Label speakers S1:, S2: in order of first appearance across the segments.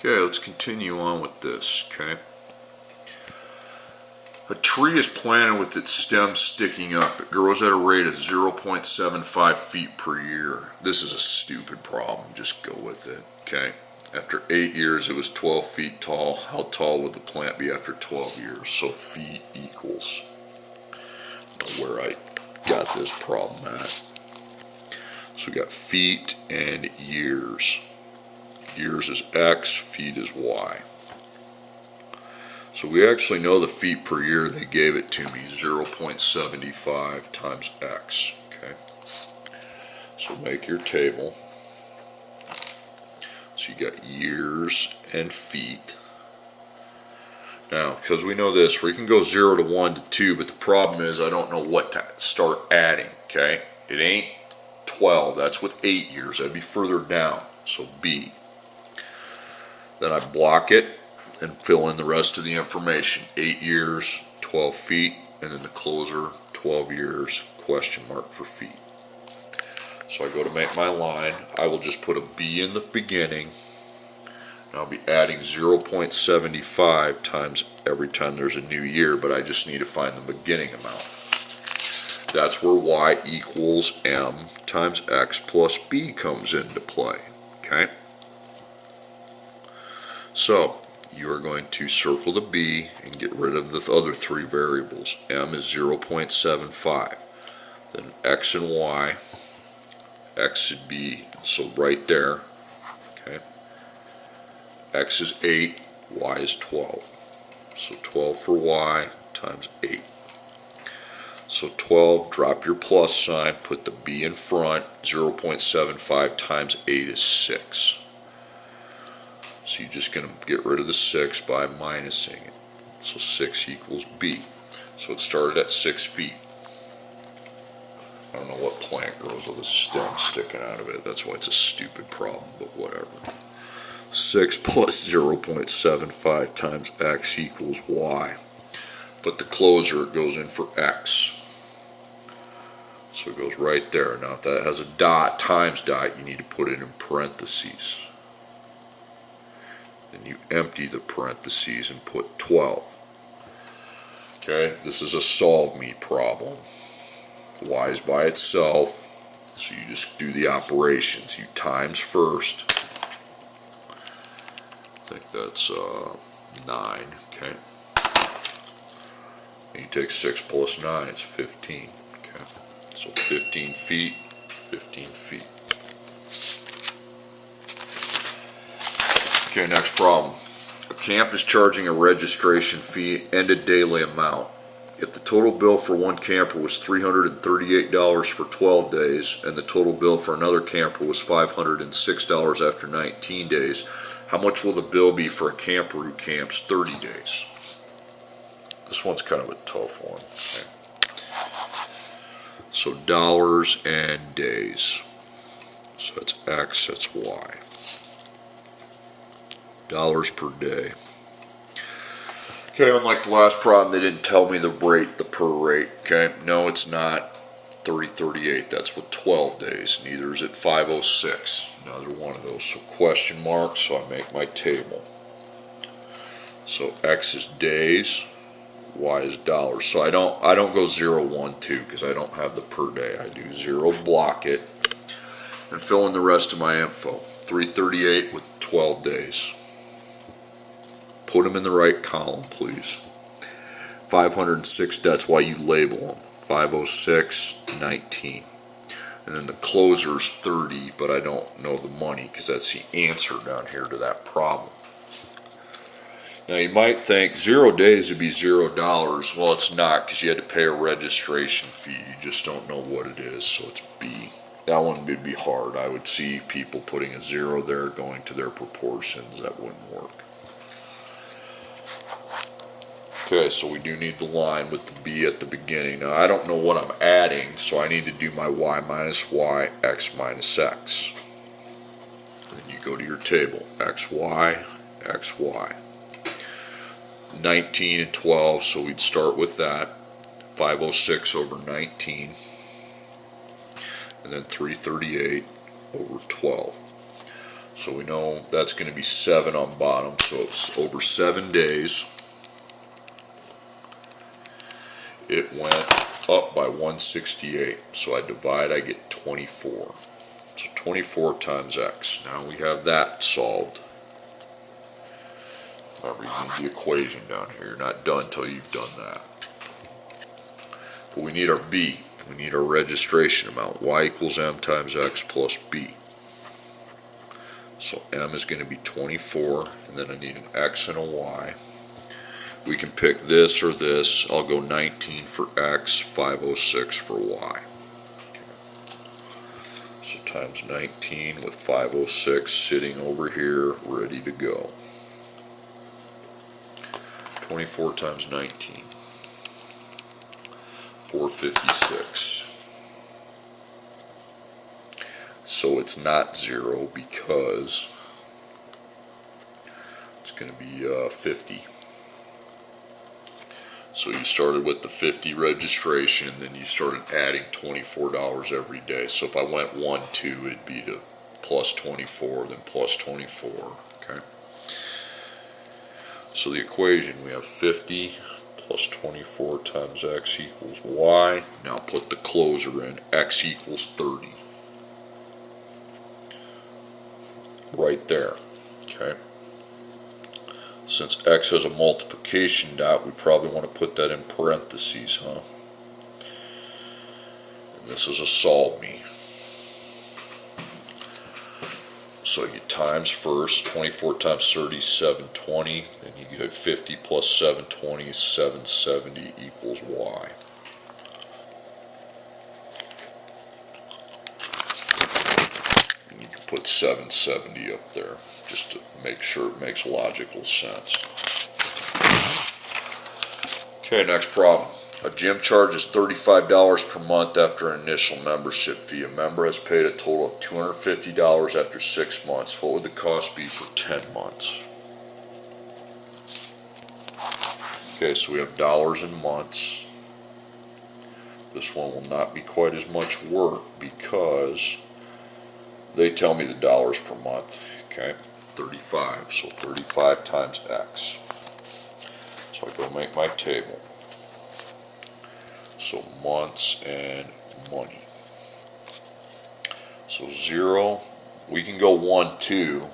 S1: Okay, let's continue on with this, okay? A tree is planted with its stem sticking up. It grows at a rate of 0.75 feet per year. This is a stupid problem, just go with it, okay? After 8 years, it was 12 feet tall. How tall would the plant be after 12 years? So feet equals, I don't know where I got this problem at. So we got feet and years. Years is X, feet is Y. So we actually know the feet per year. They gave it to me, 0.75 times X, okay? So make your table. So you got years and feet. Now, because we know this, we can go 0 to 1 to 2, but the problem is I don't know what to start adding, okay? It ain't 12, that's with 8 years. That'd be further down, so B. Then I block it and fill in the rest of the information. 8 years, 12 feet, and then the closer, 12 years, question mark for feet. So I go to make my line. I will just put a B in the beginning. And I'll be adding 0.75 times every time there's a new year, but I just need to find the beginning amount. That's where Y equals M times X plus B comes into play, okay? So you are going to circle the B and get rid of the other three variables. M is 0.75. Then X and Y. X should be, so right there, okay? X is 8, Y is 12. So 12 for Y times 8. So 12, drop your plus sign, put the B in front. 0.75 times 8 is 6. So you're just going to get rid of the 6 by minusing it. So 6 equals B. So it started at 6 feet. I don't know what plant grows with a stem sticking out of it. That's why it's a stupid problem, but whatever. 6 plus 0.75 times X equals Y. But the closer, it goes in for X. So it goes right there. Now if that has a dot, times dot, you need to put it in parentheses. Then you empty the parentheses and put 12. Okay, this is a solve me problem. Y is by itself, so you just do the operations. You times first. I think that's 9, okay. And you take 6 plus 9, it's 15, okay. So 15 feet, 15 feet. Okay, next problem. A camp is charging a registration fee and a daily amount. If the total bill for one camper was $338 for 12 days and the total bill for another camper was $506 after 19 days, how much will the bill be for a camper who camps 30 days? This one's kind of a tough one. Okay. So dollars and days. So that's X, that's Y. Dollars per day. Okay, unlike the last problem, they didn't tell me the rate, the per rate, okay? No, it's not 338, that's with 12 days. Neither is it 506, another one of those. So question mark, so I make my table. So X is days, Y is dollars. So I don't go 0, 1, 2, because I don't have the per day. I do 0, block it, and fill in the rest of my info. 338 with 12 days. Put them in the right column, please. 506, that's why you label them. 506, 19. And then the closer's 30, but I don't know the money because that's the answer down here to that problem. Now you might think 0 days would be $0. Well, it's not, because you had to pay a registration fee. You just don't know what it is, so it's B. That one would be hard. I would see people putting a 0 there going to their proportions. That wouldn't work. Okay, so we do need the line with the B at the beginning. Now I don't know what I'm adding, so I need to do my Y minus Y, X minus X. Then you go to your table, XY, XY. 19 and 12, so we'd start with that. 506 over 19. And then 338 over 12. So we know that's going to be 7 on bottom, so it's over 7 days. It went up by 168, so I divide, I get 24. So 24 times x. Now we have that solved. Remember, you need the equation down here. You're not done until you've done that. But we need our b. We need our registration amount. Y equals m times x plus b. So m is going to be 24, and then I need an x and a y. We can pick this or this. I'll go 19 for x, 506 for y. So times 19 with 506 sitting over here, ready to go. 24 times 19. 456. So it's not 0 because it's going to be 50. So you started with the 50 registration, then you started adding $24 every day. So if I went 1, 2, it'd be to plus 24, then plus 24. Okay. So the equation, we have 50 plus 24 times x equals y. Now put the closer in, x equals 30. Right there. Okay. Since x has a multiplication dot, we probably want to put that in parentheses, huh? And this is a solve me. So you times first, 24 times 30 is 720, then you get 50 plus 720 is 770 equals y. And you can put 770 up there, just to make sure it makes logical sense. Okay, next problem. A gym charges $35 per month after an initial membership fee. A member has paid a total of $250 after 6 months. What would the cost be for 10 months? Okay, so we have dollars and months. This one will not be quite as much work because they tell me the dollars per month. Okay, 35. So 35 times x. So I go make my table. So months and money. So 0, we can go 1, 2.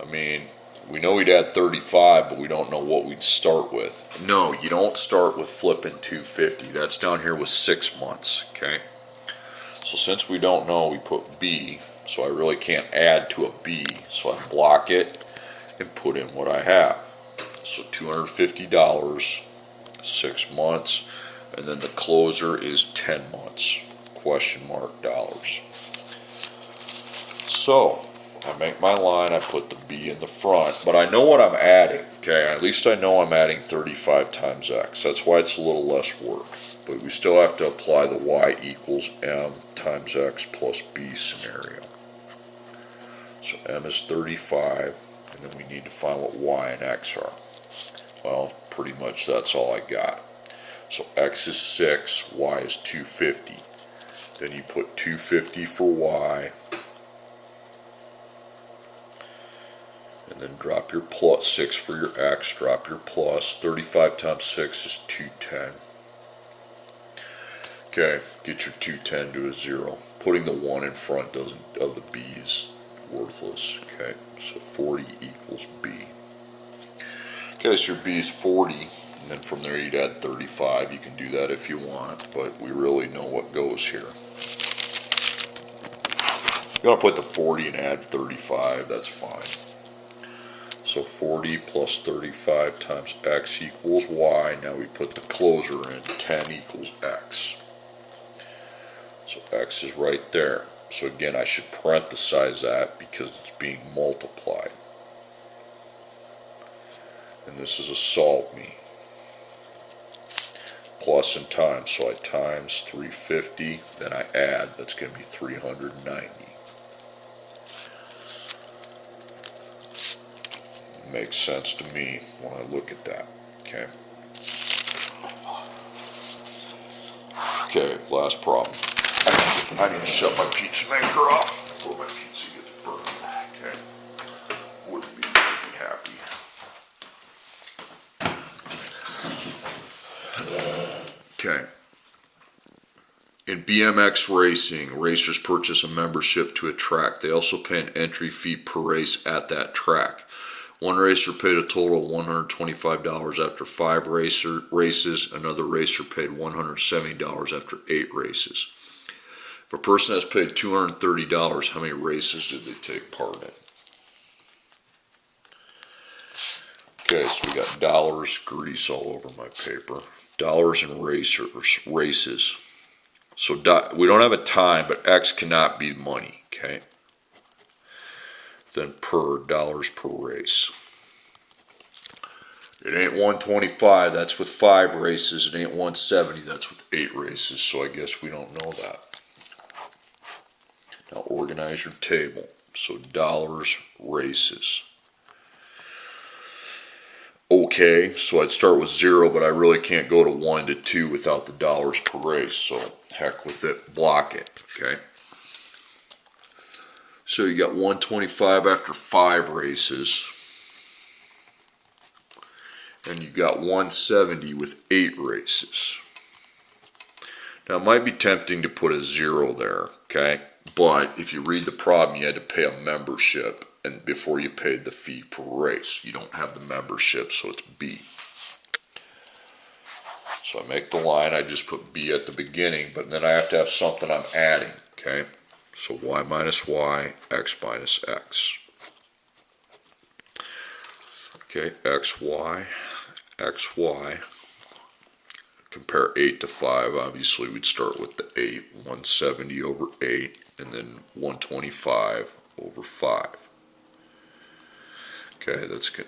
S1: I mean, we know we'd add 35, but we don't know what we'd start with. No, you don't start with flipping 250. That's down here with 6 months, okay? So since we don't know, we put B, so I really can't add to a B. So I block it and put in what I have. So $250, 6 months. And then the closer is 10 months, question mark dollars. So I make my line, I put the B in the front, but I know what I'm adding, okay? At least I know I'm adding 35 times x. That's why it's a little less work. But we still have to apply the y equals m times x plus b scenario. So m is 35, and then we need to find what y and x are. Well, pretty much that's all I got. So x is 6, y is 250. Then you put 250 for y, and then drop your plus, 6 for your x, drop your plus. 35 times 6 is 210. Okay, get your 210 to a 0. Putting the 1 in front of the b is worthless. Okay, so 40 equals b. Okay, so your b is 40. And then from there you'd add 35. You can do that if you want, but we really know what goes here. You're going to put the 40 and add 35, that's fine. So 40 plus 35 times x equals y. Now we put the closer in, 10 equals x. So x is right there. So again, I should parenthesize that because it's being multiplied. And this is a solve me. Plus and times, so I times 350, then I add, that's going to be 390. Makes sense to me when I look at that, okay? Okay, last problem. I need to shut my pizza maker off before my pizza gets burned. Okay. In BMX racing, racers purchase a membership to a track. They also pay an entry fee per race at that track. One racer paid a total of $125 after 5 races. Another racer paid $170 after 8 races. If a person has paid $230, how many races did they take part in? Okay, so we got dollars, grease all over my paper. Dollars and races. So we don't have a time, but X cannot be money, okay? Then dollars per race. It ain't 125, that's with 5 races. It ain't 170, that's with 8 races. So I guess we don't know that. Now organize your table. So dollars, races. Okay, so I'd start with 0, but I really can't go to 1 to 2 without the dollars per race. So heck with it, block it, okay? So you got 125 after 5 races. And you got 170 with 8 races. Now it might be tempting to put a 0 there, okay? But if you read the problem, you had to pay a membership and before you paid the fee per race. You don't have the membership, so it's B. So I make the line, I just put B at the beginning, but then I have to have something I'm adding, okay? So y minus y, x minus x. Okay, xy, xy. Compare 8 to 5. Obviously, we'd start with the 8. 170 over 8, and then 125 over 5. Okay, that's good.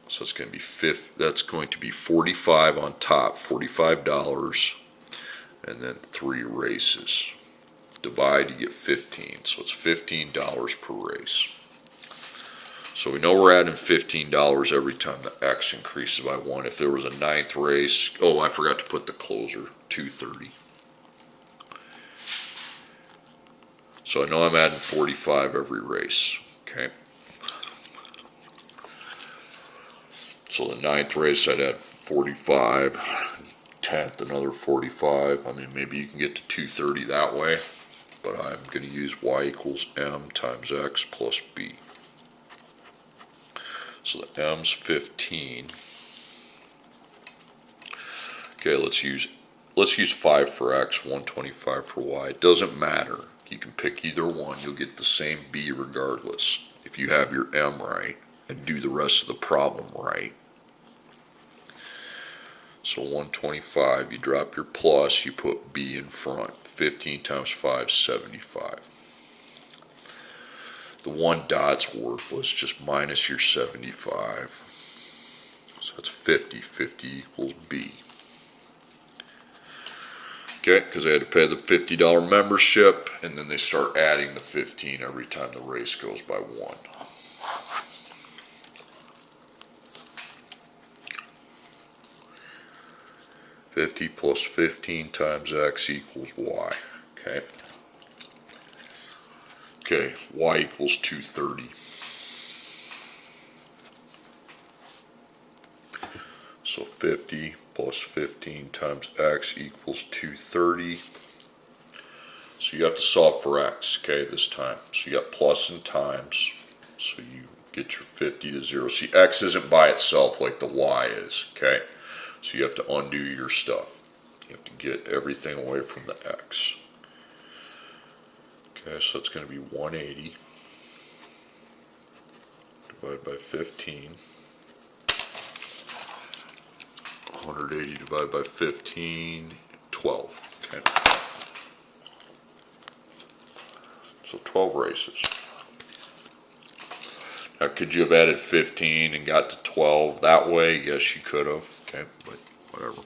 S1: So it's going to be that's going to be 45 on top, $45, and then 3 races. Divide, you get 15. So it's $15 per race. So we know we're adding $15 every time the X increases by 1. If there was a 9th race, oh, I forgot to put the closer, 230. So I know I'm adding 45 every race, okay? So the 9th race, I'd add 45, 10th, another 45. I mean, maybe you can get to 230 that way, but I'm going to use y equals m times x plus b. So the m's 15. Okay, let's use 5 for x, 125 for y. It doesn't matter. You can pick either one. You'll get the same b regardless if you have your m right and do the rest of the problem right. So 125, you drop your plus, you put b in front. 15 times 5 is 75. The 1 dot's worthless, just minus your 75. So that's 50. 50 equals B. Okay, because I had to pay the $50 membership, and then they start adding the 15 every time the race goes by 1. $50 plus 15 times x equals y. Okay. Okay, y equals 230. So 50 plus 15 times x equals 230. So you have to solve for x, okay, this time. So you got plus and times. So you get your 50 to 0. See, x isn't by itself like the y is, okay? So you have to undo your stuff. You have to get everything away from the x. Okay, so it's going to be 180 divided by 15. 180 divided by 15, 12. Okay. So 12 races. Now, could you have added 15 and got to 12 that way? Yes, you could have. Okay, but whatever.